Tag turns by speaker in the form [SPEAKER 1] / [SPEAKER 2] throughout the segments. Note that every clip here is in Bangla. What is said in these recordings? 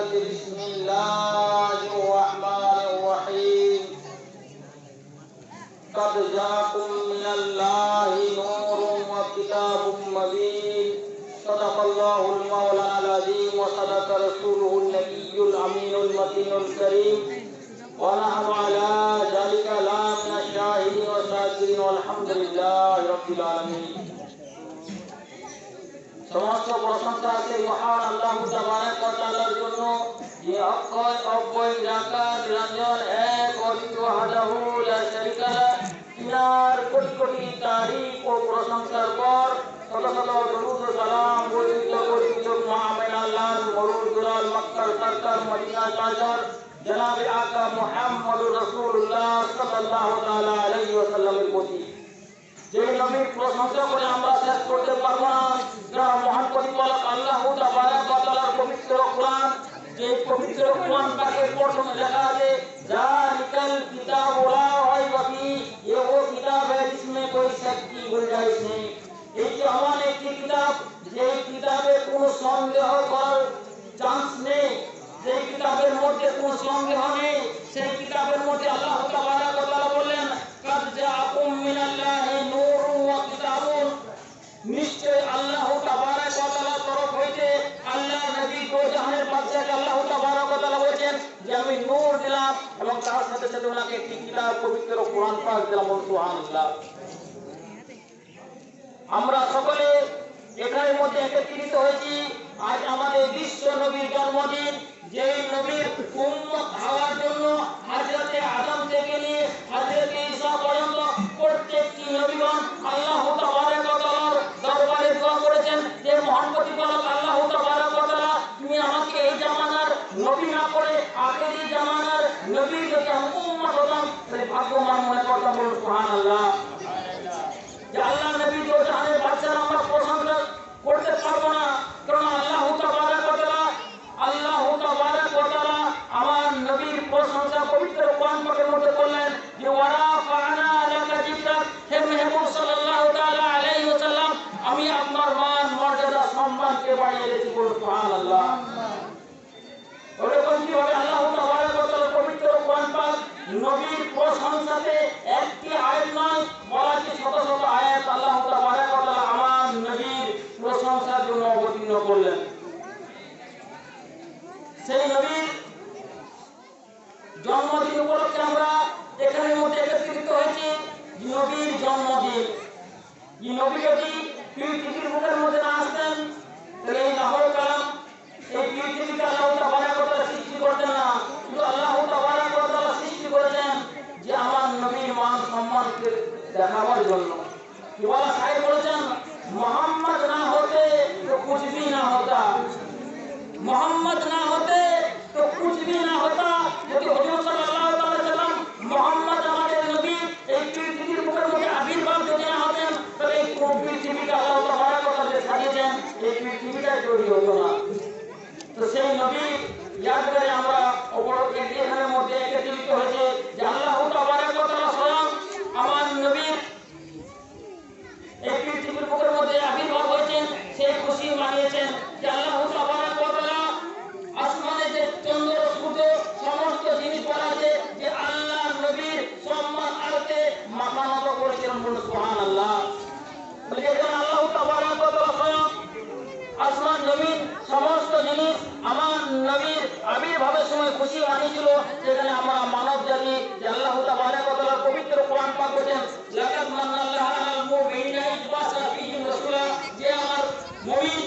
[SPEAKER 1] بسم الله الرحمن الرحيم قد جاءكم من الله نور وكتاب مبين صدق الله المولى العظيم وصدق رسوله النبي الأمين المتين الكريم ونحن على ذلك لا من الشاهدين والشاكرين والحمد لله رب العالمين। সমস্ত প্রশংসা সেই মহান আল্লাহ তাবারক ওয়া তাআলার জন্য, যে অক্ষয় অব্যয় নিরাকার নিরঞ্জন এক অদ্বিতীয় ওয়াহদাহু লা শারীকা লাহ। তিনার কোটি কোটি তারিফ ও প্রশংসার পর শত শত দরুদ ও সালাম বর্ষিত করিত মুহাম্মদ আল্লাহর মরুদ দুলাল মক্কার সরকার মদিনা তাজর জনাবে আকা মুহাম্মদুর রাসূলুল্লাহ সাল্লাল্লাহু তাআলা আলাইহি ওয়াসাল্লামের প্রতি। যে নবীর প্রশংসা করে আমরা শেষ করতে পারবো না, যারা মহান প্রতিপালক আল্লাহ তাবারক ওয়া তাআলার পবিত্র কোরআন, যে পবিত্র কোরআন পাকের প্রথমে লেখা আছে জালিকাল কিতাবু লা রাইবা ফীহি, ये वो किताब है जिसमें कोई शक की गुंजाइश नहीं। এই যে এমন একটি কিতাব, যে কিতাবে কোনো সন্দেহ করার চান্স নেই, যে কিতাবের মধ্যে কোনো সন্দেহ নেই, সেই কিতাবের মধ্যে আল্লাহ তাবারক ওয়া তাআলা বললেন কাদ জাআকুম মিনাল্লাহি নূরুন ওয়া কিতাবুন, নিশ্চয় আল্লাহ তাবারক ওয়া তাআলার তরফ হইতে আল্লাহ নবী দো জাহানের বাদশাকে আল্লাহ তাবারক ওয়া তাআলা বলেন যে আমি নূর দিলাম এবং তার সাথে সাথে ওনাকে একটি কিতাব পবিত্র কোরআন পাক দিলাম। সুবহানাল্লাহ। আমরা সকলে এখানের মধ্যে একত্রিত হয়েছি, আজ আমাদের বিশ্ব নবীর জন্মদিন। যেই নবীর উম্মত হওয়ার জন্য হযরতে আদম থেকে নিয়ে হযরতে ঈসা পর্যন্ত প্রত্যেকটি নবীগণ আল্লাহ তাবারক ওয়া তাআলার দরবারে দোয়া করেছেন যে মহান প্রতিপালক আল্লাহ তাবারক ওয়া তাআলা, তুমি আমাকে এই জামানার নবী না করে আখেরি জামানার নবী যদি আমি উম্মত হতাম তাহলে ভাগ্যবান মনে করতাম। সুবহানাল্লাহ। যে আল্লাহ নবী দো জাহানের বাদশার আমরা প্রশংসা করতে পারবো না, কারণ আল্লাহ তাবারক ওয়া তাআলা আমার নবীর প্রশংসা পবিত্র কোরআন পাকের মধ্যে বললেন যে ওয়ারাফা'না লাকা যিকরাক, হে মুহাম্মদ সাল্লাল্লাহু তাআলা আলাইহি ওয়াসাল্লাম, আমি আপনার মান মর্যাদা সম্মানকে বাড়িয়ে দিয়েছি। সুবহানাল্লাহ। ওরকম কিভাবে আল্লাহ তাবারক ওয়া তাআলা পবিত্র কোরআন পাক নবীর প্রশংসাতে একটি আয়াত নয় বলাকে শত শত আয়াত আল্লাহ তাবারক ওয়া তাআলা আমার নবীর প্রশংসার জন্য অবতীর্ণ করলেন। সেই নবীর জন্মদিন উপলক্ষে আমরা এখানের মধ্যে একত্রিত হয়েছি। নবীর জন্মদিন, এই নবী যদি পৃথিবীর বুকের মধ্যে না আসতেন তাহলে এই লাহোর কালাম এই পৃথিবীকে আল্লাহ তাবারক ওয়া তাআলা সৃষ্টি করতেন না, কিন্তু আল্লাহ তাবারক ওয়া তাআলা সৃষ্টি করেছেন যে আমার নবীর মান সম্মানকে দেখাবার জন্য। কি বলা সাহেব বলেছেন, মোহাম্মদ না হতে তো কুছ ভি না হতা, मोहम्मद ना होते तो कुछ भी ना होता। যদি হুজুর সাল্লাল্লাহু আলাইহি ওয়াসাল্লাম মুহাম্মদ আমাদের নবী এই পৃথিবীর বুকের মধ্যে আবির্ভাব যদি না হতেন তাহলে এই পৃথিবীটা আল্লাহ তাবারক ওয়া তাআলা সাজিয়েছেন, এই পৃথিবীটা তৈরি হতো না। তো সেই নবী ইয়াদ করে আমরা উপরোক্ত এখানের মধ্যে একত্রিত হয়েছে যে আল্লাহ তাবারক ওয়া তাআলা স্বয়ং আমার নবীর এই পৃথিবীর বুকের মধ্যে আবির্ভাব হয়েছেন, সেই খুশি মানিয়েছেন যে আল্লাহ তাবারক ওয়া তাআলা আসমানে যে চন্দ্র সূর্য সমস্ত জিনিস বলা আছে যে আল্লাহ নবীর সম্মান আরতে মাথা নত করেছিলেন। সুবহানাল্লাহ। এখানে আল্লাহ তাবারক ওয়া তাআলা স্বয়ং আসমান জমিন সমস্ত জিনিস আমার নবীর আবির্ভাবের সময় খুশি মানিয়েছিল। সেখানে আমরা মানব জাতি যে আল্লাহ তাবারক ওয়া তাআলার পবিত্র কোরআন পাক বলেন লাকাদ মান্নাল্লাহু আলাল মুমিনিনা ইয বা'সা ফীহিম রাসূলা, যে আমার মুমিন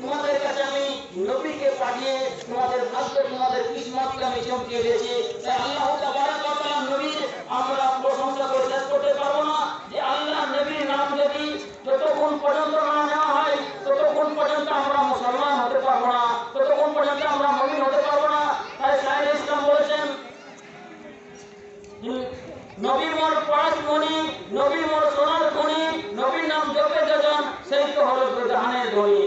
[SPEAKER 1] তোমাদের কাছে আমি নবীকে পাঠিয়ে তোমাদের ভাগ্য তোমাদের কিসমতকে আমি চমকিয়ে দিয়েছি। তাই আল্লাহ তাবারক ওয়া তাআলা নবীর আমরা প্রশংসা করে শেষ করতে পারবো না। যে আল্লাহ নবীর নাম যদি যতক্ষণ পর্যন্ত না নেওয়া হয় ততক্ষণ পর্যন্ত আমরা মুসলমান হতে পারবো না, ততক্ষণ পর্যন্ত আমরা মুমিন হতে পারবো না। তাই সাইয়েদ ইসলাম বলেছেন নবী মোর পাঁচ মণি, নবী মোর সোনার খনি, নবীর নাম জপে যজন সেই তো হলো জাহানের ধনী।